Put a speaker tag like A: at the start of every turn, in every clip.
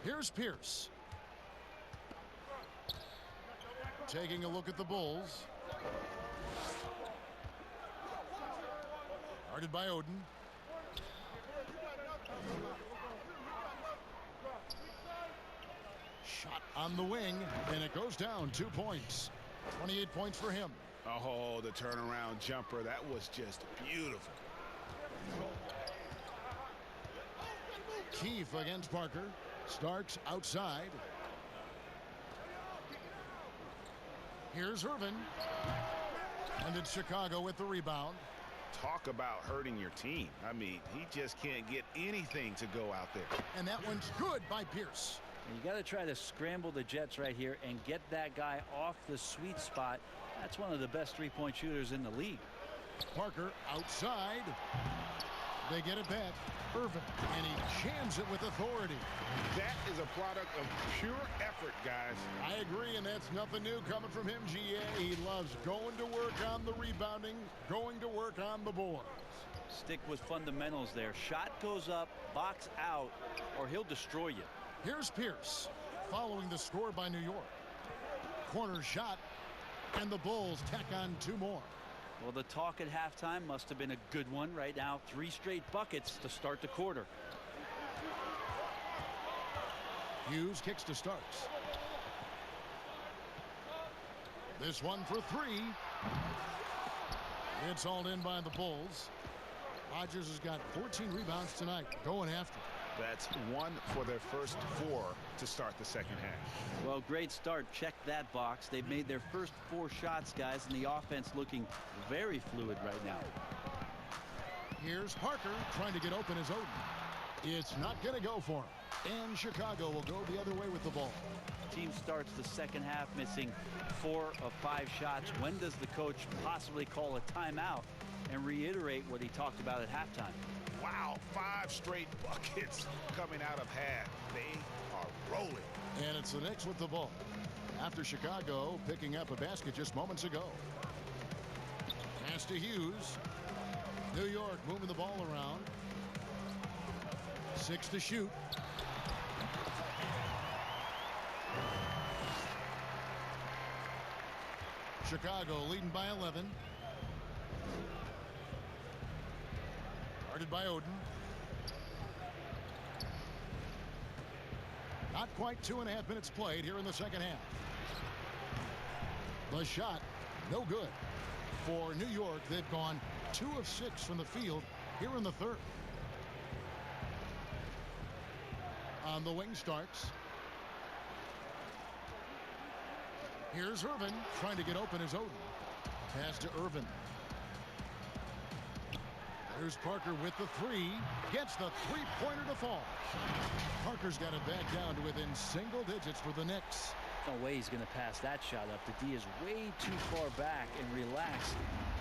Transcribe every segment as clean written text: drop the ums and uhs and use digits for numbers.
A: Here's Pierce. Taking a look at the Bulls. Guarded by Oden. Shot on the wing, and it goes down 2 points. 28 points for him.
B: Oh, the turnaround jumper. That was just beautiful.
A: Keefe against Parker. Starks outside. Here's Irvin. And it's Chicago with the rebound.
B: Talk about hurting your team. I mean, he just can't get anything to go out there.
A: And that one's good by Pierce.
C: And you got to try to scramble the Jets right here and get that guy off the sweet spot. That's one of the best three-point shooters in the league.
A: Parker outside. They get it back. Irvin, and he jams it with authority.
B: That is a product of pure effort, guys.
A: I agree, and that's nothing new coming from him, GA. He loves going to work on the rebounding, going to work on the boards.
C: Stick with fundamentals there. Shot goes up, box out, or he'll destroy you.
A: Here's Pierce, following the score by New York. Corner shot, and the Bulls tack on 2 more.
C: Well, the talk at halftime must have been a good one. Right now, 3 straight buckets to start the quarter.
A: Hughes kicks to Starks. This one for 3. It's hauled in by the Bulls. Rodgers has got 14 rebounds tonight, going after.
B: That's 1 for their first 4 to start the second half.
C: Well, great start. Check that box. They've made their first 4 shots, guys, and the offense looking very fluid right now.
A: Here's Parker trying to get open as Oden. It's not going to go for him. And Chicago will go the other way with the ball.
C: Team starts the second half missing 4 of 5 shots. When does the coach possibly call a timeout and reiterate what he talked about at halftime?
B: Wow, 5 straight buckets coming out of half. They are rolling.
A: And it's the Knicks with the ball. After Chicago picking up a basket just moments ago. Pass to Hughes. New York moving the ball around. 6 to shoot. Chicago leading by 11. Guarded by Oden. Not quite 2.5 minutes played here in the second half. The shot, no good. For New York, they've gone 2 of 6 from the field here in the third. On the wing, Starks. Here's Irvin trying to get open as Oden. Pass to Irvin. There's Parker with the 3. Gets the 3-pointer to fall. Parker's got it back down to within single digits for the Knicks.
C: No way he's going to pass that shot up. The D is way too far back and relaxed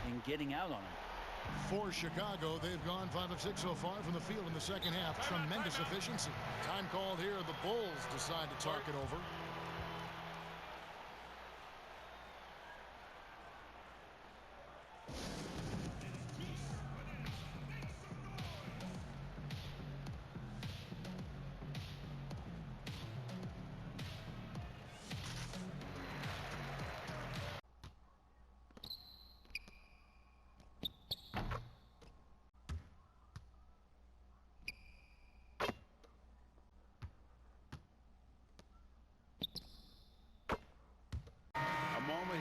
C: in getting out on him.
A: For Chicago, they've gone 5 of 6 so far from the field in the second half. Tremendous efficiency. Time called here. The Bulls decide to talk it over.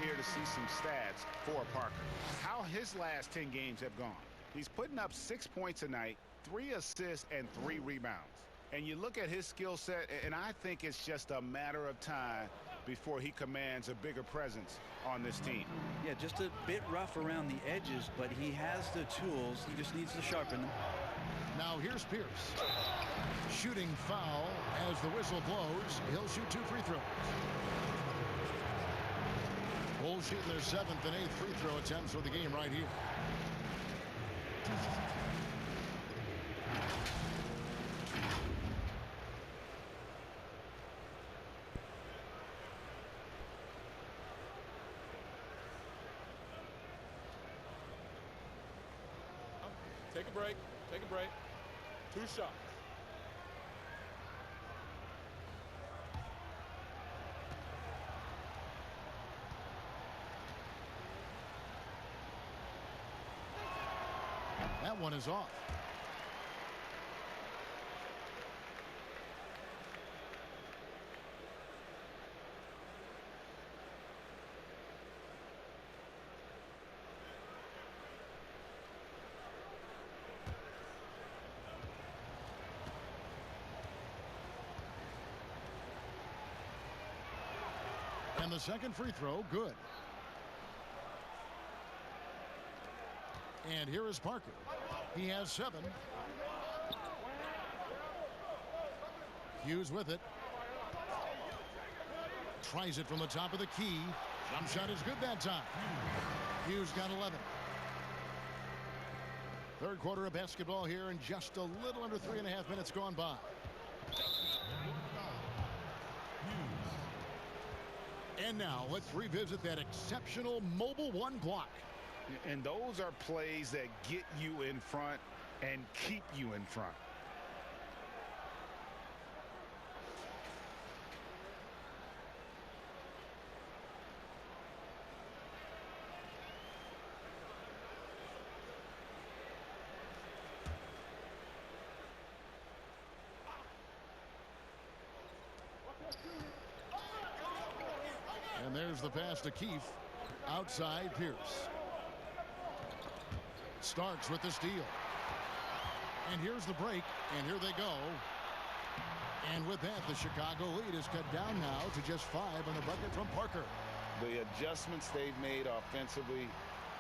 B: Here to see some stats for Parker. How his last 10 games have gone. He's putting up 6 points a night, 3 assists, and 3 rebounds. And you look at his skill set, and I think it's just a matter of time before he commands a bigger presence on this team.
C: Yeah, just a bit rough around the edges, but he has the tools. He just needs to sharpen them.
A: Now here's Pierce. Shooting foul as the whistle blows. He'll shoot 2 free throws. Bulls shooting their 7th and 8th free throw attempts for the game right here.
D: Take a break. Take a break. 2 shots.
A: That one is off. And the second free throw, good. And here is Parker. He has 7. Hughes with it. Tries it from the top of the key. Jump shot is good that time. Hughes got 11. Third quarter of basketball here, and just a little under 3.5 minutes gone by. And now let's revisit that exceptional Mobile One block.
B: And those are plays that get you in front and keep you in front.
A: And there's the pass to Keefe. Outside Pierce. Starks with the steal. And here's the break. And here they go. And with that, the Chicago lead is cut down now to just 5 on the bucket from Parker.
B: The adjustments they've made offensively,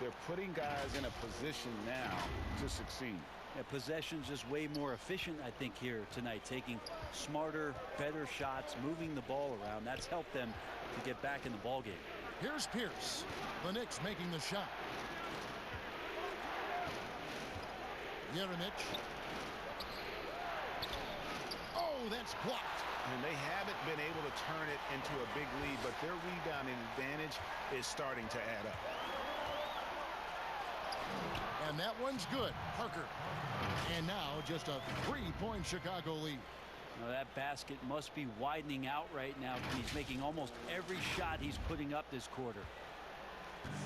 B: they're putting guys in a position now to succeed.
C: Yeah, possession's just way more efficient, I think, here tonight. Taking smarter, better shots, moving the ball around. That's helped them to get back in the ball game.
A: Here's Pierce. The Knicks making the shot. Jeremic. Oh, that's blocked.
B: And they haven't been able to turn it into a big lead, but their rebounding advantage is starting to add up.
A: And that one's good. Parker. And now just a 3-point Chicago lead.
C: Now that basket must be widening out right now. He's making almost every shot he's putting up this quarter.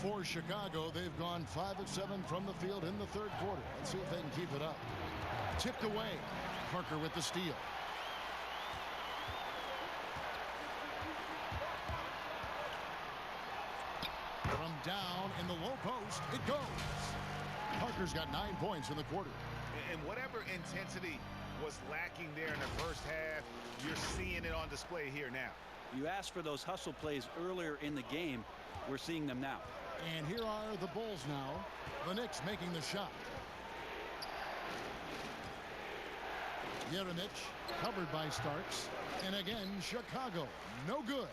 A: For Chicago, they've gone 5 of 7 from the field in the third quarter. Let's see if they can keep it up. Tipped away. Parker with the steal. From down in the low post, it goes. Parker's got 9 points in the quarter.
B: And whatever intensity was lacking there in the first half, you're seeing it on display here now.
C: You asked for those hustle plays earlier in the game. We're seeing them now.
A: And here are the Bulls now. The Knicks making the shot. Jeremic covered by Starks. And again, Chicago. No good.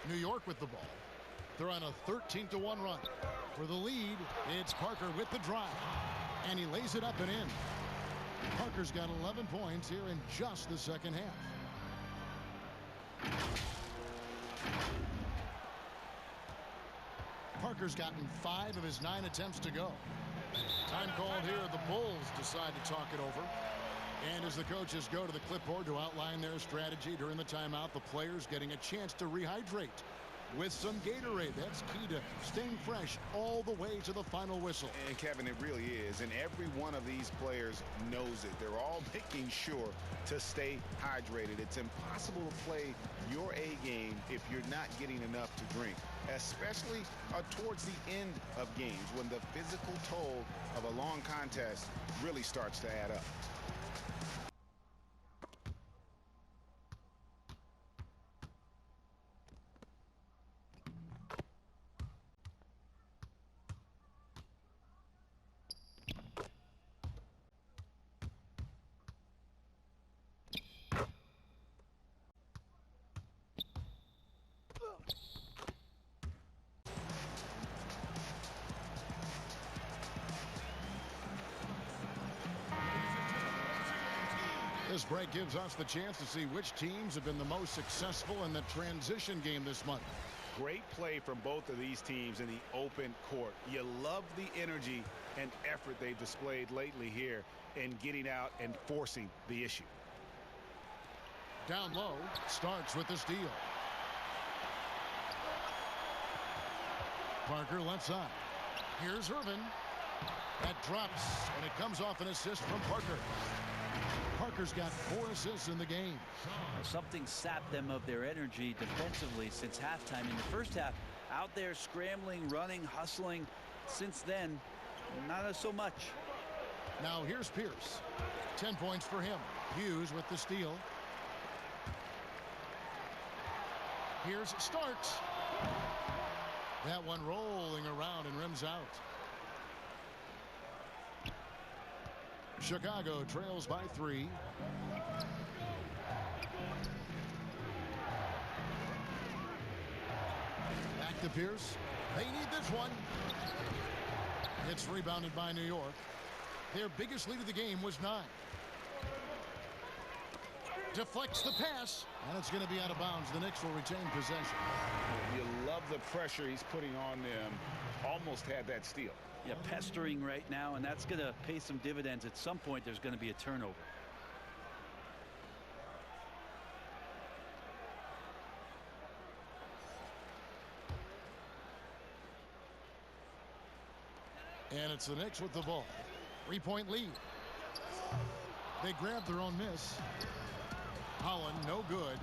A: New York with the ball. They're on a 13-1 run. For the lead, it's Parker with the drive. And he lays it up and in. Parker's got 11 points here in just the second half. Parker's gotten 5 of his 9 attempts to go. Time called here. The Bulls decide to talk it over. And as the coaches go to the clipboard to outline their strategy during the timeout, the players getting a chance to rehydrate with some Gatorade. That's key to staying fresh all the way to the final whistle.
B: And Kevin, it really is. And every one of these players knows it. They're all making sure to stay hydrated. It's impossible to play your A game if you're not getting enough to drink, especially towards the end of games when the physical toll of a long contest really starts to add up.
A: This break gives us the chance to see which teams have been the most successful in the transition game this month.
B: Great play from both of these teams in the open court. You love the energy and effort they've displayed lately here in getting out and forcing the issue.
A: Down low, Starks with the steal. Parker left side. Here's Irvin. That drops, and it comes off an assist from Parker. Parker's got 4 assists in the game.
C: Something sapped them of their energy defensively since halftime. In the first half, out there scrambling, running, hustling. Since then, not so much.
A: Now here's Pierce. 10 points for him. Hughes with the steal. Here's Starks. That one rolling around and rims out. Chicago trails by 3. Back to Pierce. They need this one. It's rebounded by New York. Their biggest lead of the game was 9. Deflects the pass, and it's going to be out of bounds. The Knicks will retain possession.
B: You love the pressure he's putting on them. Almost had that steal.
C: Yeah, pestering right now, and that's going to pay some dividends. At some point, there's going to be a turnover.
A: And it's the Knicks with the ball. 3-point lead. They grab their own miss. Holland, no good.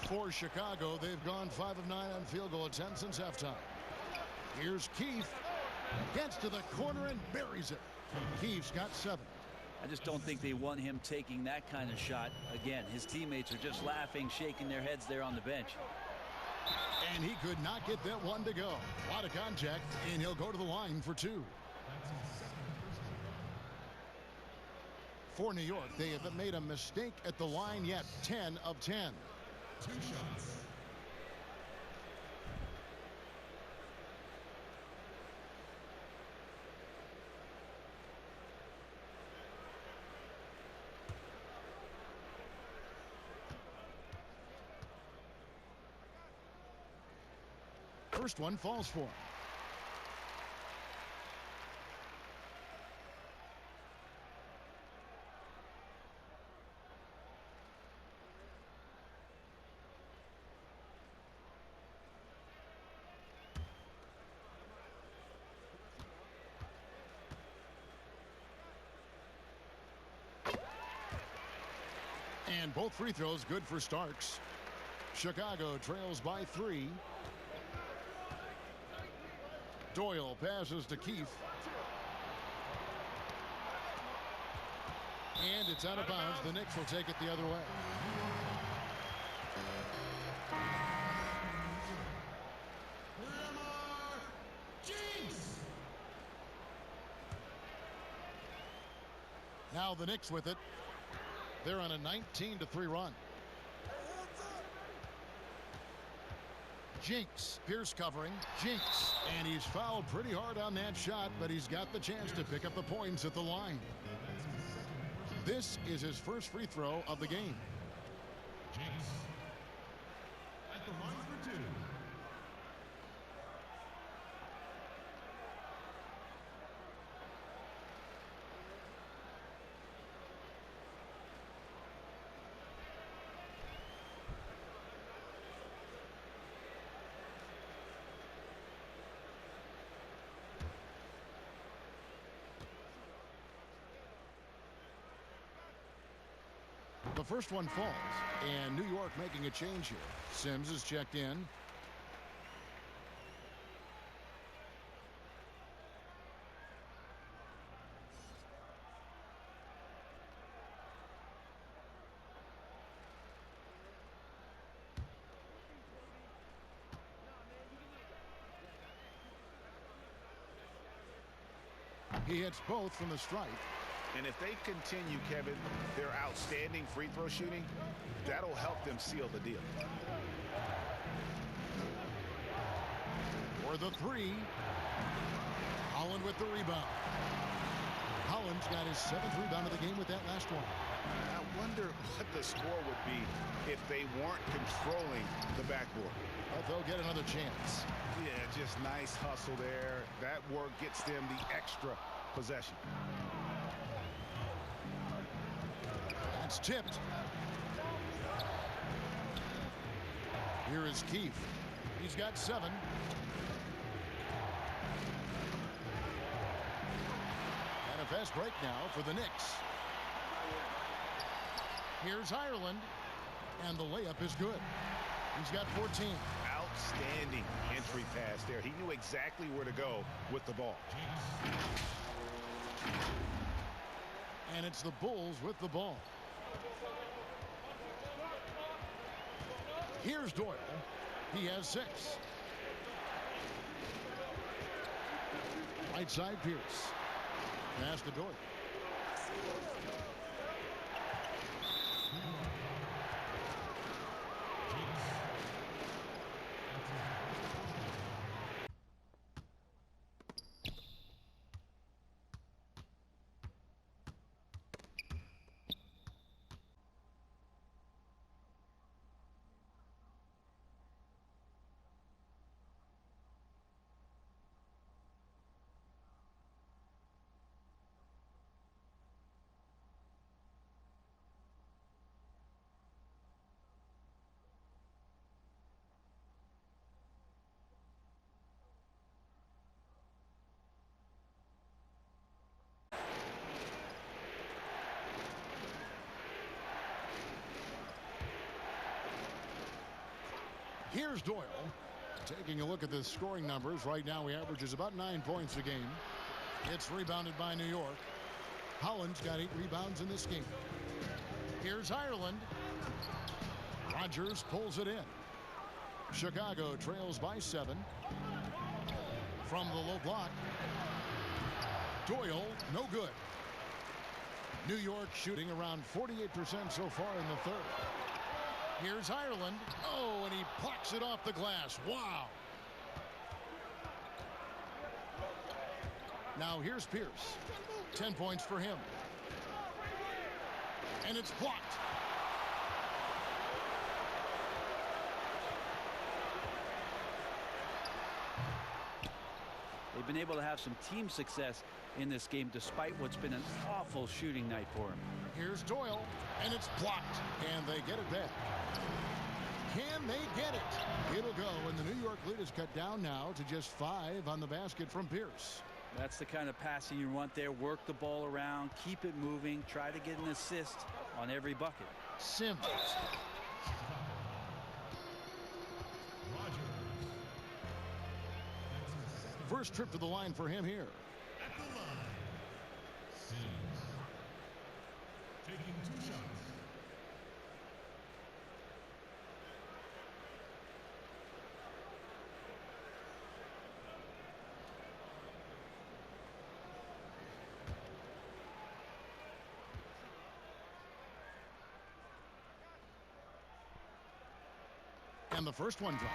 A: For Chicago, they've gone 5 of 9 on field goal attempts since halftime. Here's Keith. Gets to the corner and buries it. Keith's got 7.
C: I just don't think they want him taking that kind of shot again. His teammates are just laughing, shaking their heads there on the bench.
A: And he could not get that one to go. A lot of contact, and he'll go to the line for 2. For New York, they haven't made a mistake at the line yet. 10 of 10. 2 shots. First one falls for him. And both free throws good for Starks. Chicago trails by 3. Doyle passes to Keith. And it's out of bounds. The Knicks will take it the other way. Now the Knicks with it. They're on a 19-3 run. Jinx. Pierce covering. Jinx. And he's fouled pretty hard on that shot, but he's got the chance to pick up the points at the line. This is his first free throw of the game. Jinx. At the line for 2. The first one falls, and New York making a change here. Sims is checked in. He hits both from the stripe.
B: And if they continue, Kevin, their outstanding free throw shooting, that'll help them seal the deal.
A: For the 3. Holland with the rebound. Holland's got his 7th rebound of the game with that last one.
B: I wonder what the score would be if they weren't controlling the backboard.
A: But they'll get another chance.
B: Yeah, just nice hustle there. That work gets them the extra possession.
A: That's tipped. Here is Keith. He's got 7. fast break now for the Knicks. Here's Ireland, and the layup is good. He's got 14.
B: Outstanding entry pass there. He knew exactly where to go with the ball.
A: And it's the Bulls with the ball. Here's Doyle. He has 6. Right side, Pierce. Pass to Doyle. Here's Doyle. Taking a look at the scoring numbers. Right now he averages about 9 points a game. It's rebounded by New York. Holland's got 8 rebounds in this game. Here's Ireland. Rogers pulls it in. Chicago trails by 7. From the low block. Doyle, no good. New York shooting around 48% so far in the third. Here's Ireland. Oh, and he plucks it off the glass. Wow. Now here's Pierce. 10 points for him. And it's blocked.
C: They've been able to have some team success in this game despite what's been an awful shooting night for him.
A: Here's Doyle, and it's blocked, and they get it back. Can they get it? It'll go, and the New York lead is cut down now to just 5 on the basket from Pierce.
C: That's the kind of passing you want there. Work the ball around, keep it moving, try to get an assist on every bucket.
A: Sims. First trip to the line for him here.
D: At the line, Sims. Taking 2 shots.
A: And the first one drops.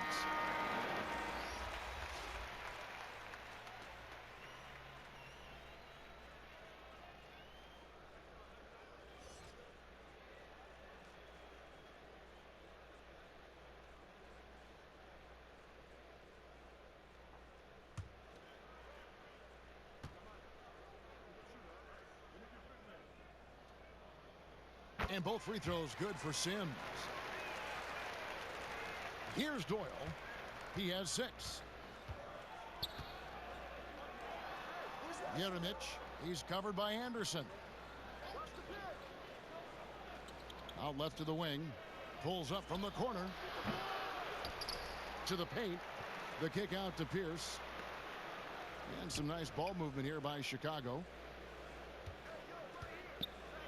A: And both free throws good for Sims. Here's Doyle. He has 6. Jeremic. He's covered by Anderson. Out left to the wing. Pulls up from the corner. To the paint. The kick out to Pierce. And some nice ball movement here by Chicago.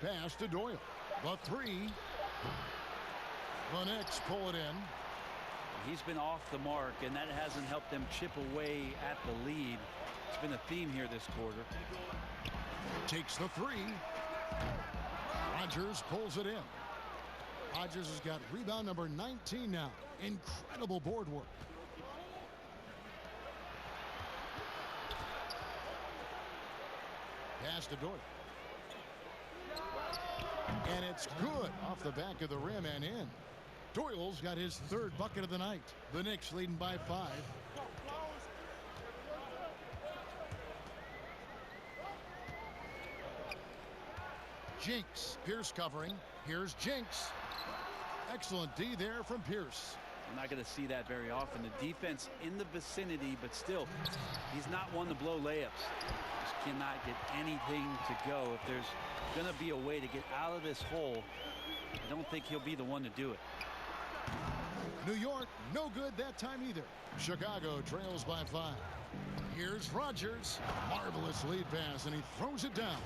A: Pass to Doyle. The 3. The Knicks pull it in.
C: He's been off the mark, and that hasn't helped them chip away at the lead. It's been a theme here this quarter.
A: Takes the 3. Rogers pulls it in. Rogers has got rebound number 19 now. Incredible board work. Pass to Doyle. And it's good off the back of the rim and in. Doyle's got his 3rd bucket of the night. The Knicks leading by 5. Jinks. Pierce covering. Here's Jinks. Excellent D there from Pierce.
C: We're not going to see that very often. The defense in the vicinity, but still, he's not one to blow layups. Just cannot get anything to go. If there's going to be a way to get out of this hole, I don't think he'll be the one to do it.
A: New York, no good that time either. Chicago trails by 5. Here's Rodgers. Marvelous lead pass, and he throws it down.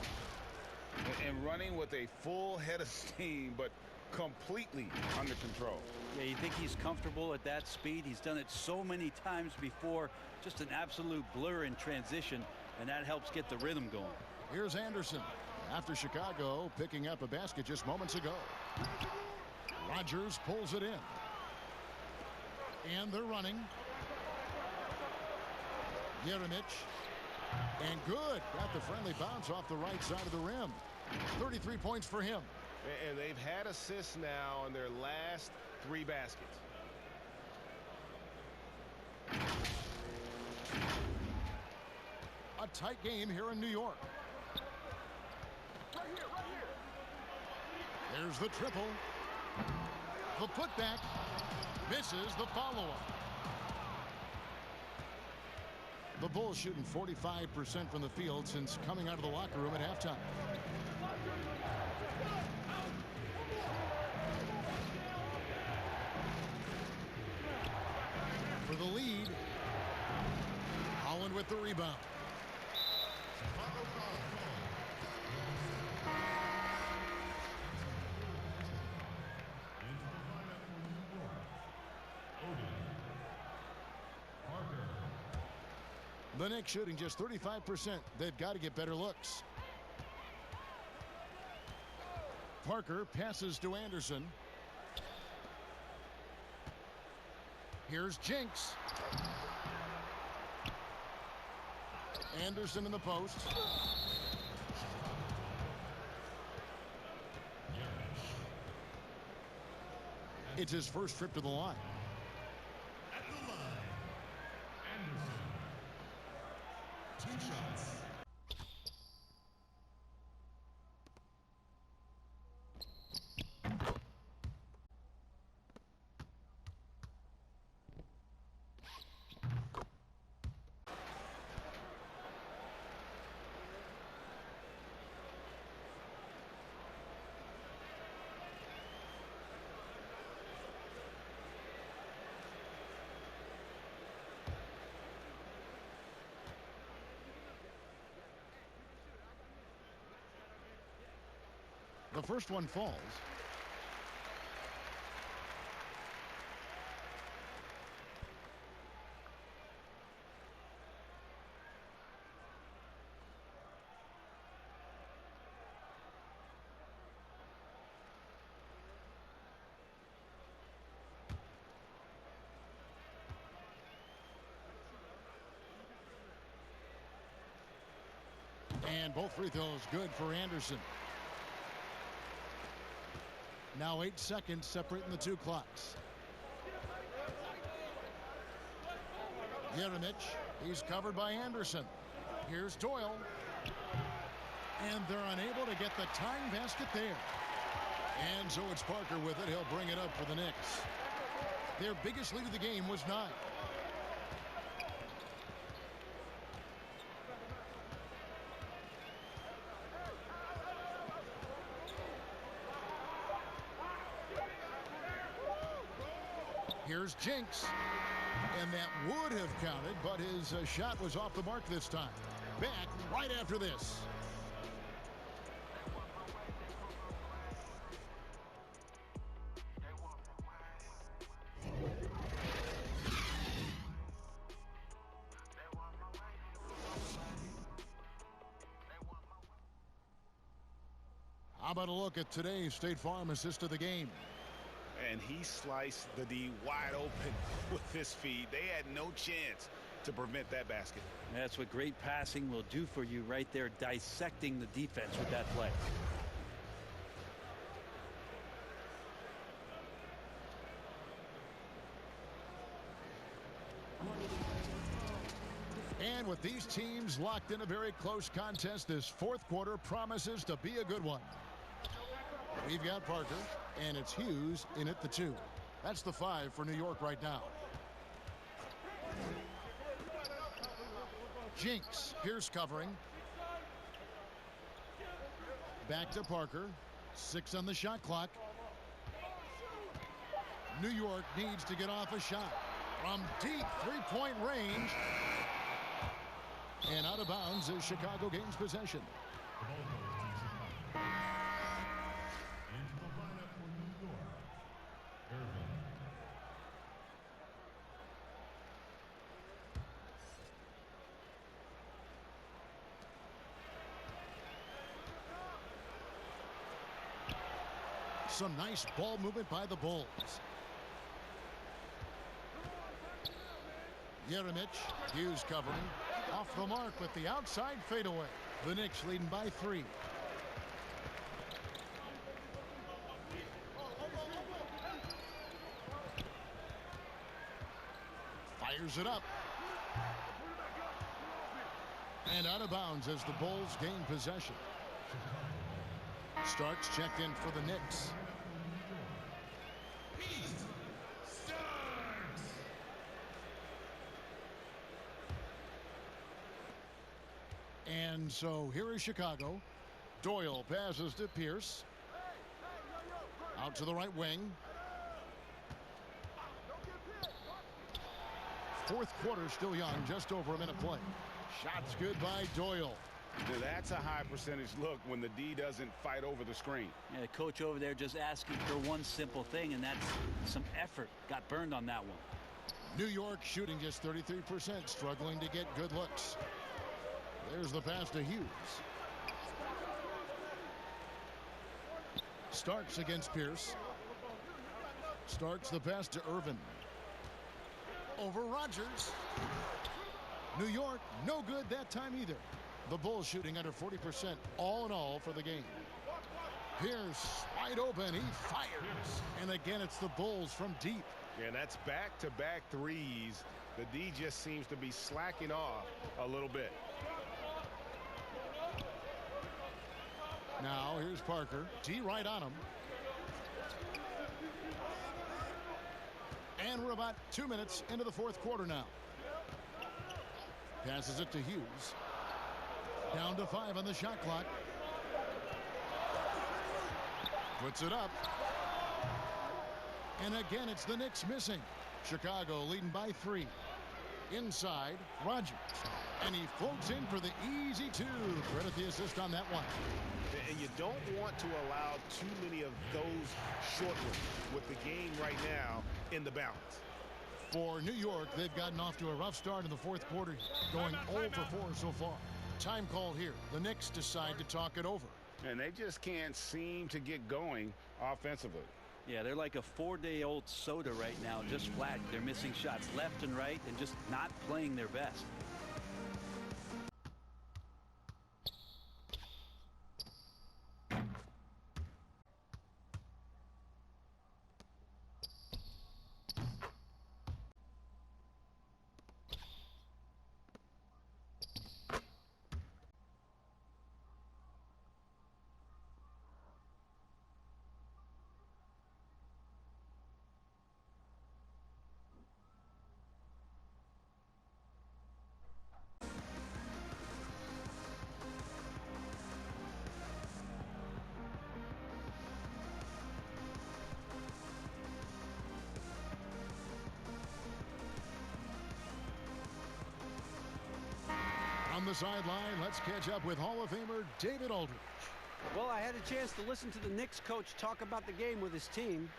B: And running with a full head of steam, but completely under control.
C: Yeah, you think he's comfortable at that speed? He's done it so many times before. Just an absolute blur in transition, and that helps get the rhythm going.
A: Here's Anderson. After Chicago picking up a basket just moments ago. Rodgers pulls it in. And they're running. Jeremic. And good. Got the friendly bounce off the right side of the rim. 33 points for him.
E: And they've had assists now on their last 3 baskets.
A: A tight game here in New York. There's the triple. The putback. Misses the follow-up. The Bulls shooting 45% from the field since coming out of the locker room at halftime. For the lead. Holland with the rebound. The Knicks shooting just 35%. They've got to get better looks. Parker passes to Anderson. Here's Jinx. Anderson in the post. It's his first trip to the line.
D: At the line, Anderson. 2 shots.
A: The first one falls. And both free throws good for Anderson. Now 8 seconds separating the 2 clocks. Jeremic. He's covered by Anderson. Here's Doyle. And they're unable to get the tying basket there. And so it's Parker with it. He'll bring it up for the Knicks. Their biggest lead of the game was 9. Here's Jinx. And that would have counted, but his shot was off the mark this time. Back right after this. How about a look at today's State Farm assist of the game?
B: And he sliced the D wide open with his feed. They had no chance to prevent that basket.
C: That's what great passing will do for you right there, dissecting the defense with that play.
A: And with these teams locked in a very close contest, this fourth quarter promises to be a good one. We've got Parker, and it's Hughes in at the 2. That's the 5 for New York right now. Jinx. Pierce covering. Back to Parker. 6 on the shot clock. New York needs to get off a shot from deep three-point range. And out of bounds as Chicago gains possession.
D: The ball goes to Chicago. Into the lineup for New York, Irvin.
A: Some nice ball movement by the Bulls. Jeremic. Hughes covering. Off the mark with the outside fadeaway. The Knicks leading by 3. Fires it up. And out of bounds as the Bulls gain possession. Starks checked in for the Knicks. And so here is Chicago. Doyle passes to Pierce. Out to the right wing. Fourth quarter still young, just over a minute play. Shots good by Doyle.
B: Now that's a high percentage look when the D doesn't fight over the screen.
C: Yeah, the coach over there just asking for one simple thing, and that's some effort. Got burned on that one.
A: New York shooting just 33%, struggling to get good looks. There's the pass to Hughes. Starks against Pierce. Starks the pass to Irvin. Over Rogers. New York, no good that time either. The Bulls shooting under 40% all in all for the game. Pierce wide open. He fires. And again, it's the Bulls from deep.
E: Yeah, and that's back-to-back threes. The D just seems to be slacking off a little bit.
A: Now here's Parker. D right on him. And we're about 2 minutes into the fourth quarter now. Passes it to Hughes. Down to 5 on the shot clock. Puts it up. And again, it's the Knicks missing. Chicago leading by 3. Inside, Rogers. And he floats in for the easy 2. Credit the assist on that one.
E: And you don't want to allow too many of those short ones with the game right now in the balance.
A: For New York, they've gotten off to a rough start in the fourth quarter, going 0 for 4 so far. Time call here. The Knicks decide to talk it over.
B: And they just can't seem to get going offensively.
C: Yeah, they're like a 4-day-old soda right now, just flat. They're missing shots left and right and just not playing their best.
A: On the sideline, let's catch up with Hall of Famer David Aldridge.
F: Well, I had a chance to listen to the Knicks coach talk about the game with his team.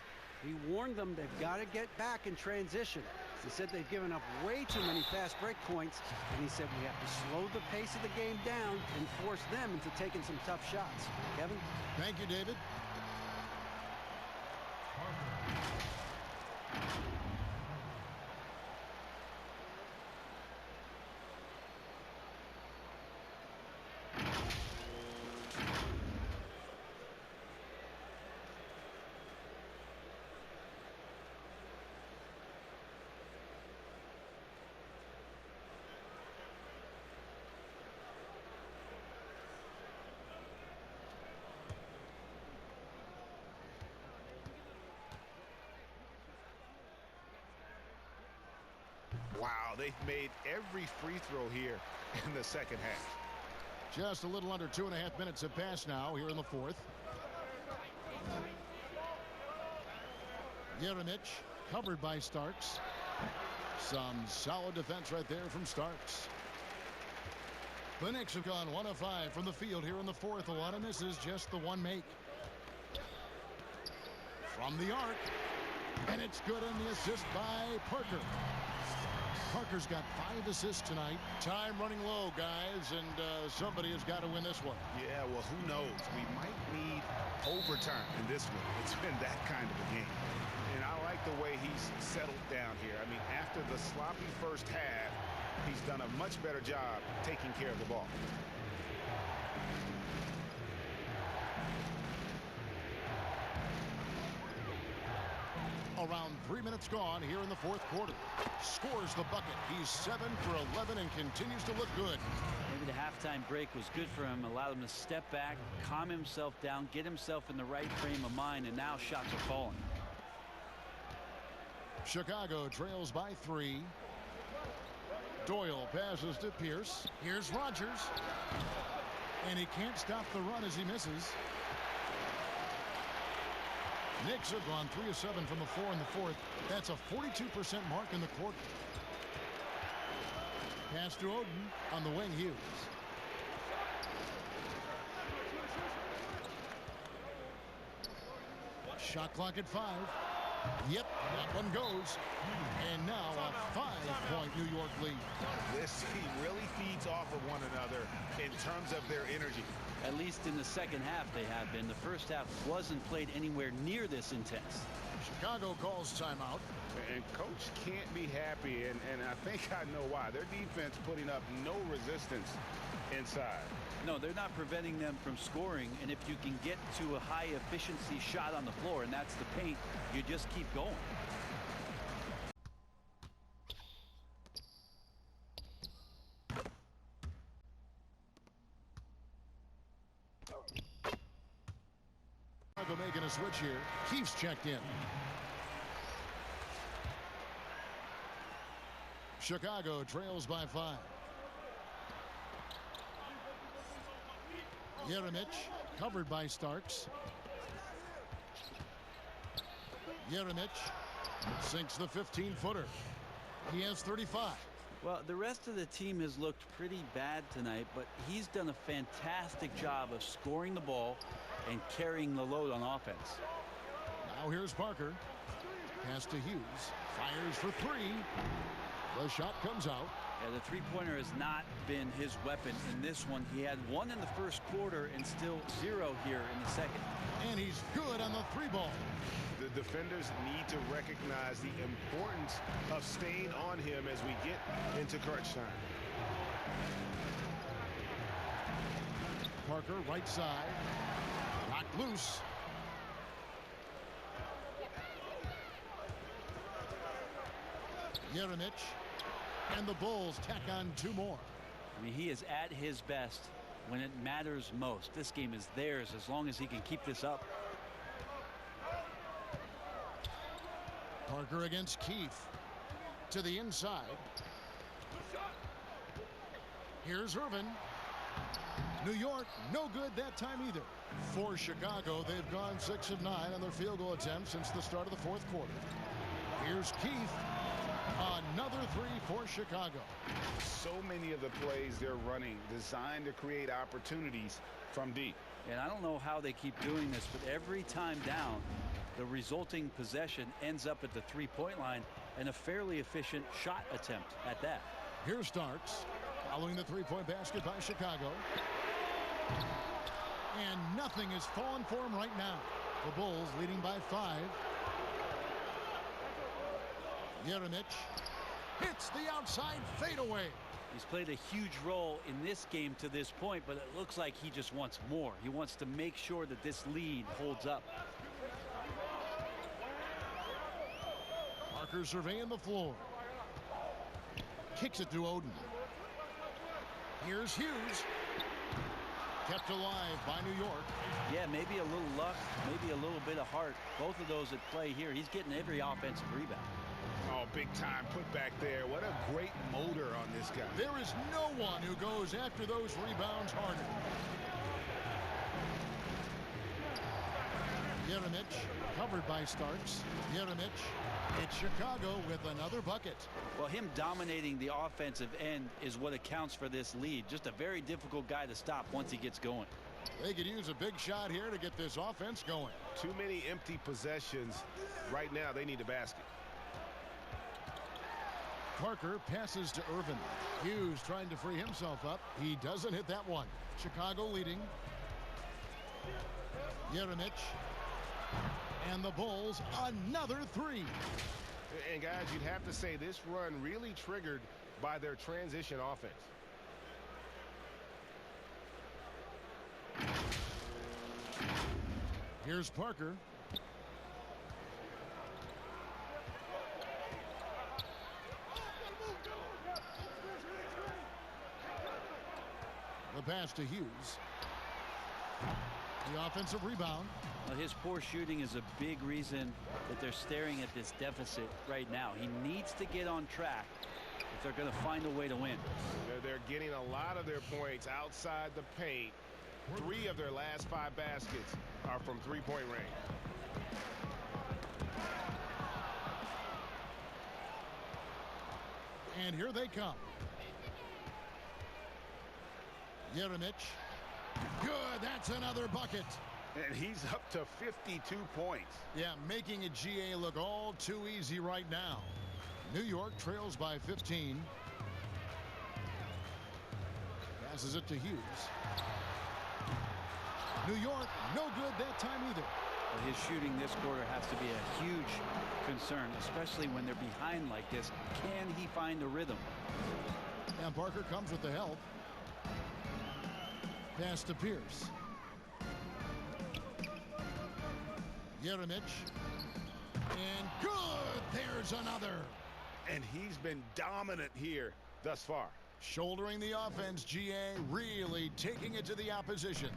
F: He warned them they've got to get back in transition. He said they've given up way too many fast break points, and he said we have to slow the pace of the game down and force them into taking some tough shots. Kevin?
A: Thank you, David.
B: they've made every free throw here in the second half.
A: Just a little under 2.5 minutes have passed now here in the fourth. Jeremic covered by Starks. Some solid defense right there from Starks. The Knicks have gone 1 of 5 from the field here in the fourth. A lot of misses, just the one make. From the arc. And it's good on the assist by Parker. Parker's got 5 assists tonight. Time running low, guys, and somebody has got to win this one.
B: Yeah, well, who knows? We might need overtime in this one. It's been that kind of a game. And I like the way he's settled down here. I mean, after the sloppy first half, he's done a much better job taking care of the ball.
A: Around 3 minutes gone here in the fourth quarter. Scores the bucket. He's 7 for 11 and continues to look good.
C: Maybe the halftime break was good for him. Allowed him to step back, calm himself down, get himself in the right frame of mind, and now shots are falling.
A: Chicago trails by 3. Doyle passes to Pierce. Here's Rogers. And he can't stop the run as he misses. Knicks have gone 3 of 7 from the floor in the fourth. That's a 42% mark in the quarter. Pass to Oden on the wing. Hughes. Shot clock at 5. Yep, that one goes. And now a 5-point New York lead.
B: This team really feeds off of one another in terms of their energy.
C: At least in the second half they have been. The first half wasn't played anywhere near this intense.
A: Chicago calls timeout.
B: And coach can't be happy, and I think I know why. Their defense putting up no resistance inside.
C: No, they're not preventing them from scoring, and if you can get to a high efficiency shot on the floor, and that's the paint, you just keep going.
A: Chicago making a switch here. Keith's checked in. Chicago trails by 5. Jeremic covered by Starks. Jeremic sinks the 15-footer. He has 35.
C: Well, the rest of the team has looked pretty bad tonight, but he's done a fantastic job of scoring the ball and carrying the load on offense.
A: Now here's Parker. Pass to Hughes. Fires for 3. The shot comes out.
C: Yeah, the three-pointer has not been his weapon in this one. He had 1 in the first quarter and still 0 here in the second.
A: And he's good on the 3-ball.
B: The defenders need to recognize the importance of staying on him as we get into crunch time.
A: Parker right side. Knocked loose. Jeremic. And the Bulls tack on 2 more.
C: I mean, he is at his best when it matters most. This game is theirs as long as he can keep this up.
A: Parker against Keith. To the inside. Here's Irvin. New York, no good that time either. For Chicago, they've gone 6 of 9 on their field goal attempts since the start of the fourth quarter. Here's Keith. Another 3 for Chicago.
B: So many of the plays they're running designed to create opportunities from deep.
C: And I don't know how they keep doing this, but every time down, the resulting possession ends up at the 3-point line and a fairly efficient shot attempt at that.
A: Here's Starks following the 3-point basket by Chicago. And nothing is falling for him right now. The Bulls leading by 5. Jeremic hits the outside fadeaway.
C: He's played a huge role in this game to this point, but it looks like he just wants more. He wants to make sure that this lead holds up.
A: Parker surveying the floor. Kicks it to Oden. Here's Hughes. Kept alive by New York.
C: Yeah, maybe a little luck, maybe a little bit of heart. Both of those at play here. He's getting every offensive rebound.
E: Oh, big time put back there. What a great motor on this guy.
A: There is no one who goes after those rebounds harder. Jeremic covered by Starks. Jeremic. It's Chicago with another bucket.
C: Well, him dominating the offensive end is what accounts for this lead. Just a very difficult guy to stop once he gets going.
A: They could use a big shot here to get this offense going.
E: Too many empty possessions. Right now, they need a basket.
A: Parker passes to Irvin. Hughes trying to free himself up. He doesn't hit that one. Chicago leading. Jeremic. And the Bulls another three.
E: And guys, you'd have to say this run really triggered by their transition offense.
A: Here's Parker. The pass to Hughes. The offensive rebound.
C: Well, his poor shooting is a big reason that they're staring at this deficit right now. He needs to get on track if they're going to find a way to win.
E: They're getting a lot of their points outside the paint. 3 of their last 5 baskets are from three-point range.
A: And here they come. Jeremic. Good. That's another bucket.
B: And he's up to 52 points.
A: Yeah, making a GA look all too easy right now. New York trails by 15. Passes it to Hughes. New York, no good that time either.
C: Well, his shooting this quarter has to be a huge concern, especially when they're behind like this. Can he find a rhythm?
A: And Parker comes with the help. Pass to Pierce. Jeremic. And good. There's another.
B: And he's been dominant here thus far.
A: Shouldering the offense, GA really taking it to the opposition.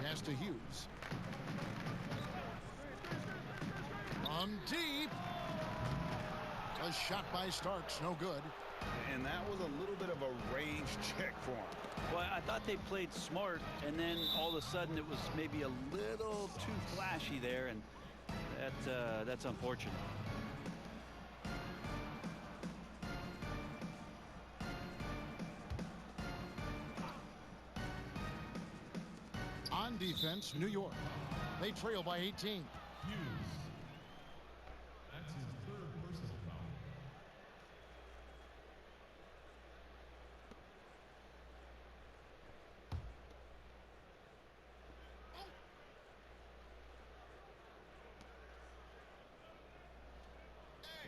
A: Pass to Hughes. On deep. A shot by Starks, no good.
B: And that was a little bit of a range check for him.
C: Well, I thought they played smart, and then all of a sudden it was maybe a little too flashy there, and that's unfortunate.
A: On defense, New York. They trail by 18.
D: Hughes. That's his 3rd personal foul.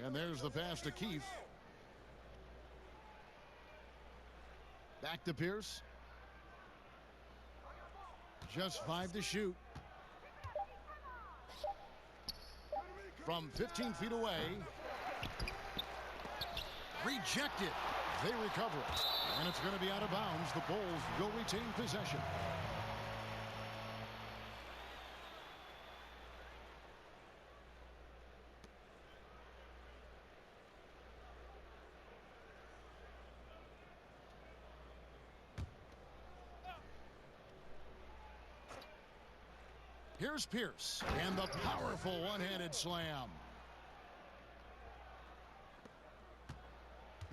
A: And there's the pass to Keefe. Back to Pierce. Just 5 to shoot. From 15 feet away. Rejected. They recover it. And it's going to be out of bounds. The Bulls will retain possession. Here's Pierce, and the powerful one-handed slam.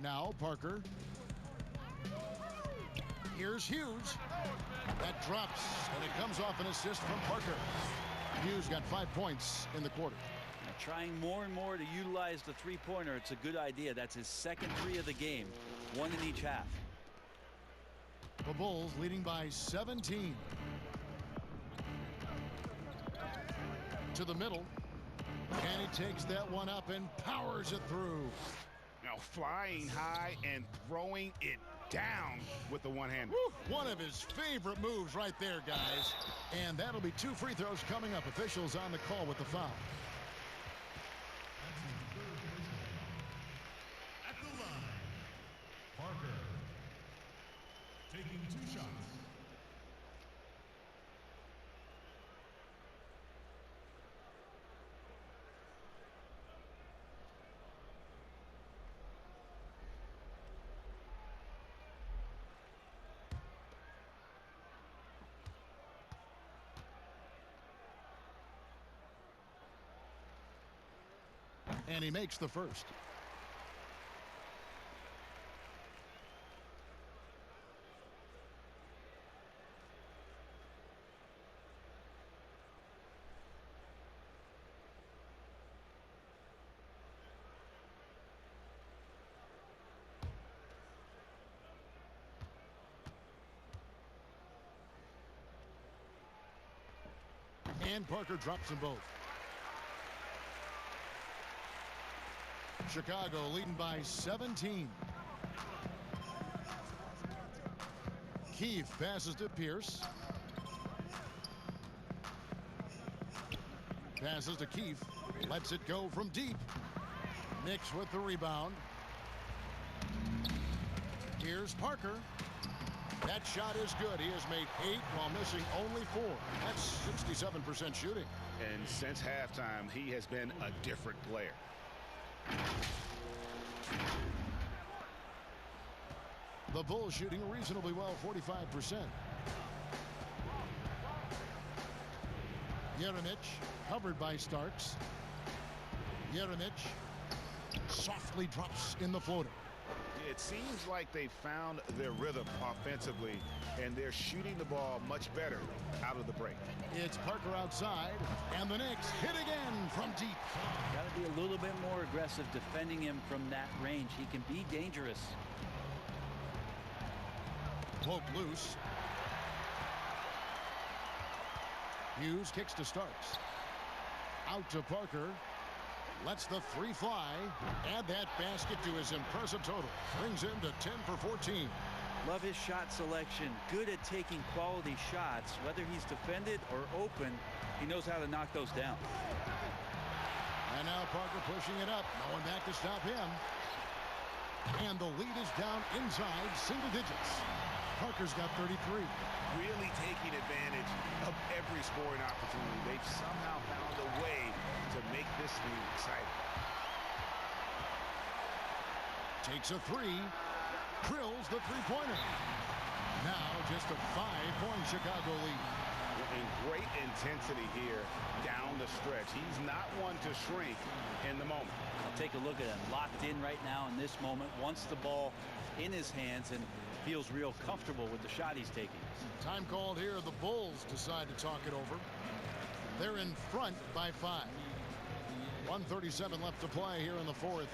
A: Now Parker. Here's Hughes. That drops, and it comes off an assist from Parker. Hughes got 5 points in the quarter.
C: Now, trying more and more to utilize the three-pointer, it's a good idea. That's his second 3 of the game, 1 in each half.
A: The Bulls leading by 17. To the middle, and he takes that one up and powers it through.
B: Now flying high and throwing it down with the one-hand.
A: One of his favorite moves right there, guys. And that'll be 2 free throws coming up. Officials on the call with the foul.
D: At the line, Parker taking 2 shots.
A: And he makes the first. And Parker drops them both. Chicago leading by 17. Keith passes to Pierce. Passes to Keith. Lets it go from deep. Knicks with the rebound. Here's Parker. That shot is good. He has made 8 while missing only 4. That's 67% shooting.
B: And since halftime, he has been a different player.
A: The Bulls shooting reasonably well, 45%. Jeremic covered by Starks. Jeremic softly drops in the floater.
B: It seems like they found their rhythm offensively, and they're shooting the ball much better out of the break.
A: It's Parker outside, and the Knicks hit again from deep.
C: Got to be a little bit more aggressive defending him from that range. He can be dangerous.
A: Poke loose. Hughes kicks to Starks. Out to Parker. Lets the 3 fly. Add that basket to his impressive total. Brings him to 10 for 14.
C: Love his shot selection. Good at taking quality shots. Whether he's defended or open, he knows how to knock those down.
A: And now Parker pushing it up. No one back to stop him. And the lead is down inside single digits. Parker's got 33.
B: Really taking advantage of every scoring opportunity. They've somehow found a way to make this lead exciting.
A: Takes a 3. Drills the three-pointer. Now just a 5-point Chicago lead.
B: And great intensity here down the stretch. He's not one to shrink in the moment.
C: I'll take a look at him. Locked in right now in this moment. Wants the ball in his hands and feels real comfortable with the shot he's taking.
A: Time called here. The Bulls decide to talk it over. They're in front by 5. 1:37 left to play here in the fourth.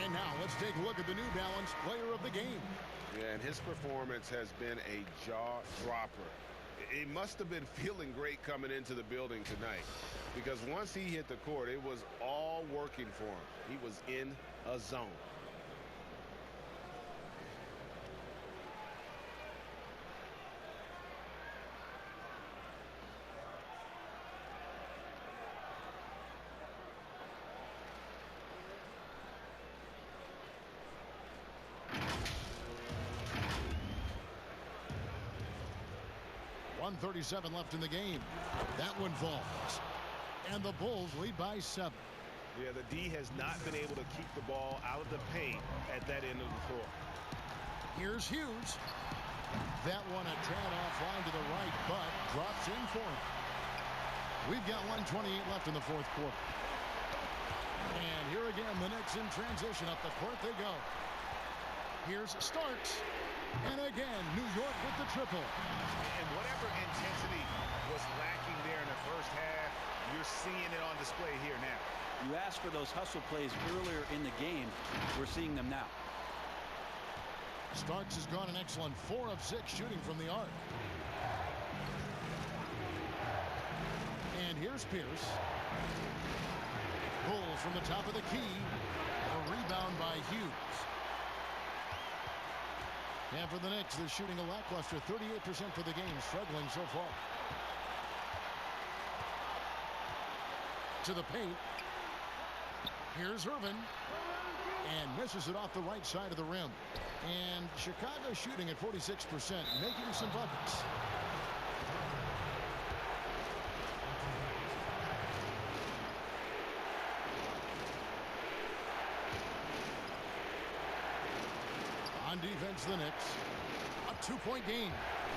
A: And now let's take a look at the New Balance player of the game.
E: Yeah, and his performance has been a jaw dropper. He must have been feeling great coming into the building tonight, because once he hit the court, it was all working for him. He was in a zone.
A: .37 left in the game. That one falls. And the Bulls lead by 7.
E: Yeah, the D has not been able to keep the ball out of the paint at that end of the floor.
A: Here's Hughes. That one a tad offline to the right, but drops in for him. We've got 1:28 left in the fourth quarter. And here again, the Knicks in transition. Up the court they go. Here's Starks. And again, New York with the triple.
B: And whatever intensity was lacking there in the first half, you're seeing it on display here now.
C: You asked for those hustle plays earlier in the game. We're seeing them now.
A: Starks has gone an excellent 4 of 6 shooting from the arc. And here's Pierce. Bulls from the top of the key. A rebound by Hughes. And for the Knicks, they're shooting a lackluster 38% for the game, struggling so far. To the paint. Here's Irvin. And misses it off the right side of the rim. And Chicago shooting at 46%, making some buckets. On defense, the Knicks. A 2-point game.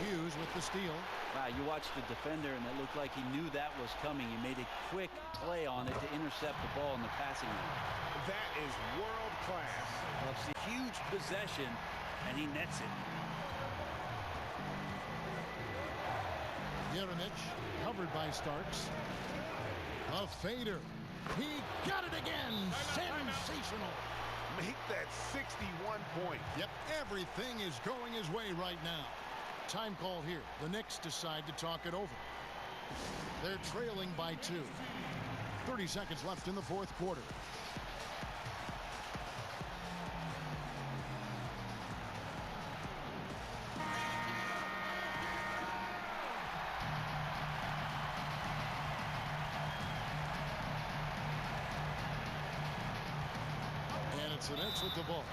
A: Hughes with the steal.
C: Wow, you watched the defender, and it looked like he knew that was coming. He made a quick play on it to intercept the ball in the passing lane.
B: That is world class.
C: Well, it's a huge possession, and he nets it.
A: Jeremic covered by Starks. A fader. He got it again. Sensational.
B: Make that 61 point.
A: Yep, everything is going his way right now. Time call here. The Knicks decide to talk it over. They're trailing by 2. 30 seconds left in the fourth quarter. And it's the Knicks with the ball.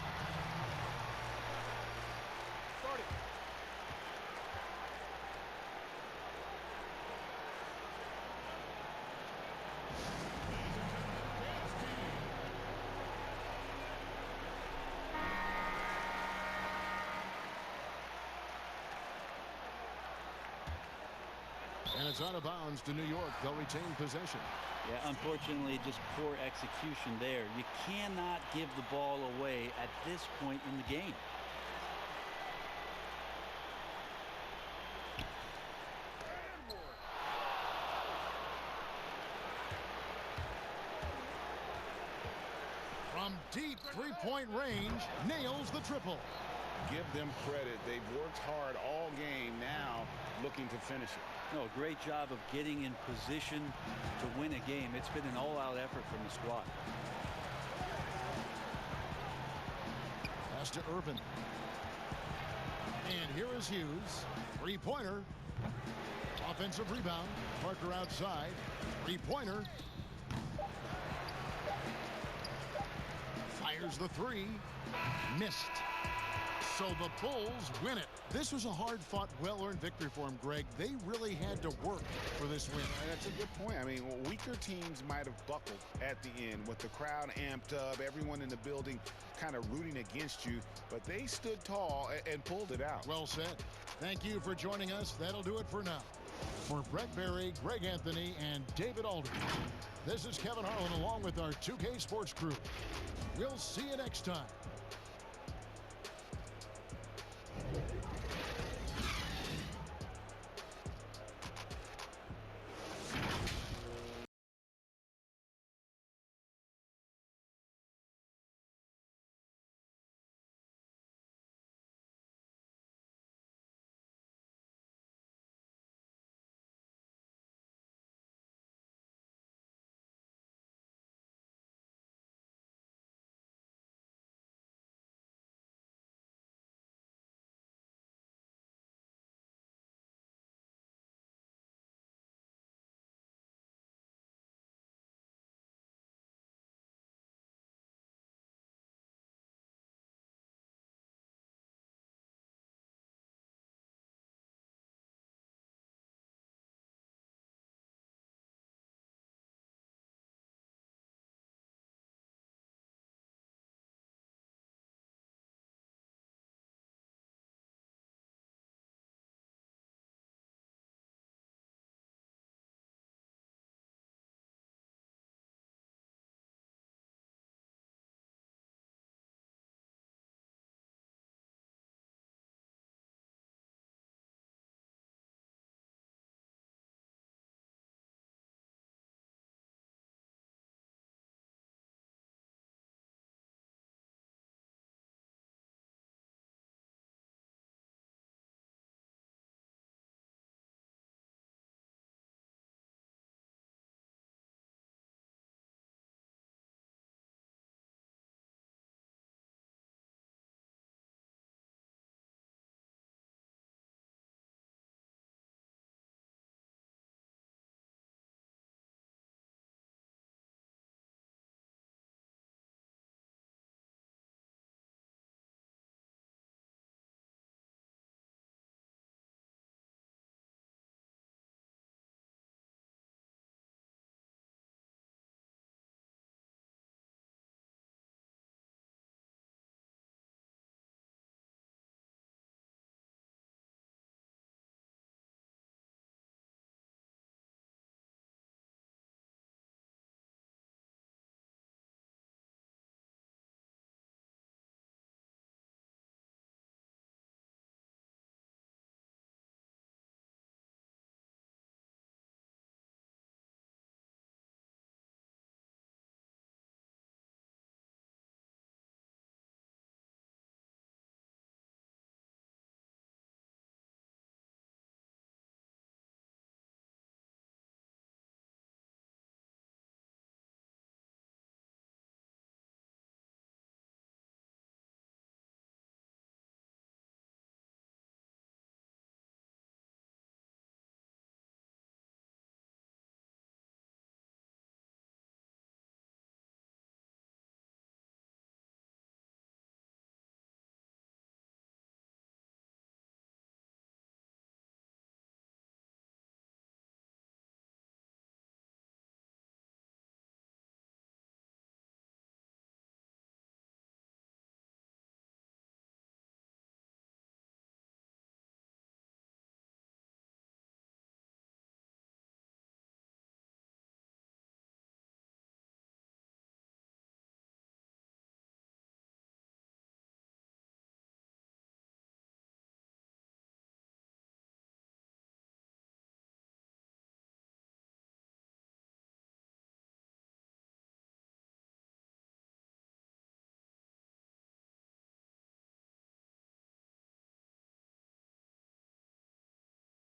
A: And it's out of bounds to New York. They'll retain possession.
C: Yeah, unfortunately, just poor execution there. You cannot give the ball away at this point in the game.
A: From deep three-point range, nails the triple.
B: Give them credit. They've worked hard all game, now looking to finish it.
C: No, great job of getting in position to win a game. It's been an all-out effort from the squad.
A: Pass to Irvin. And here is Hughes. Three-pointer. Offensive rebound. Parker outside. Three-pointer. Fires the three. Missed. So the Bulls win it. This was a hard-fought, well-earned victory for them, Greg. They really had to work for this win.
B: That's a good point. I mean, weaker teams might have buckled at the end with the crowd amped up, everyone in the building kind of rooting against you, but they stood tall and pulled it out.
A: Well said. Thank you for joining us. That'll do it for now. For Brett Berry, Greg Anthony, and David Aldridge, this is Kevin Harlan along with our 2K Sports crew. We'll see you next time.